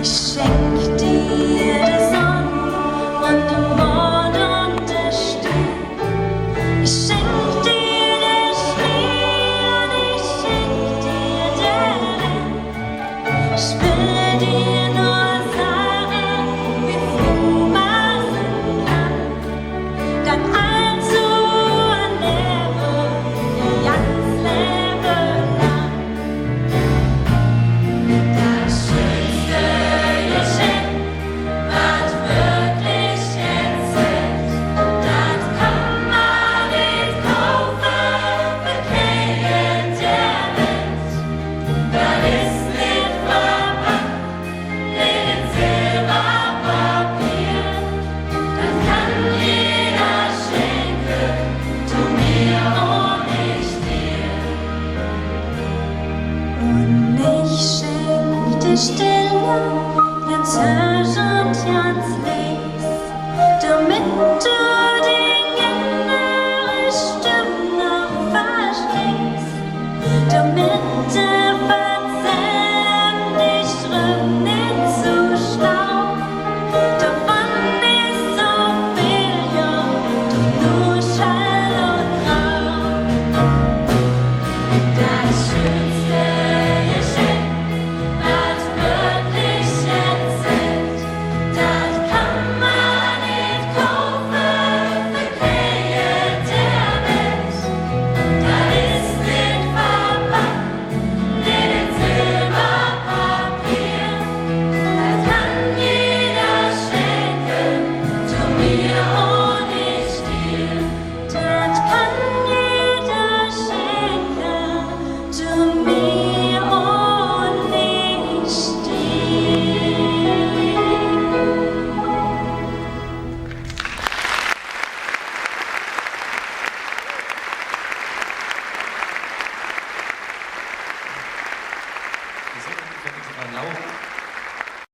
schenk dir die Sonne und den Mond und die Sterne. Ich schenk dir den Schnee und ich schenk dir den Wind. Ich will dir nur sagen, wie froh man sein kann. Dank allem zu erleben, ihr ganzes Leben lang. Das schönste Geschenk, was wirklich erzählt, das kann man nicht kaufen für keinen der Welt. Das ist nicht verpackt in Silberpapier, das kann jeder schenken, tu mir und ich dir. Und ich schenk dir Stille, ganz Hösch und ganz Lieb.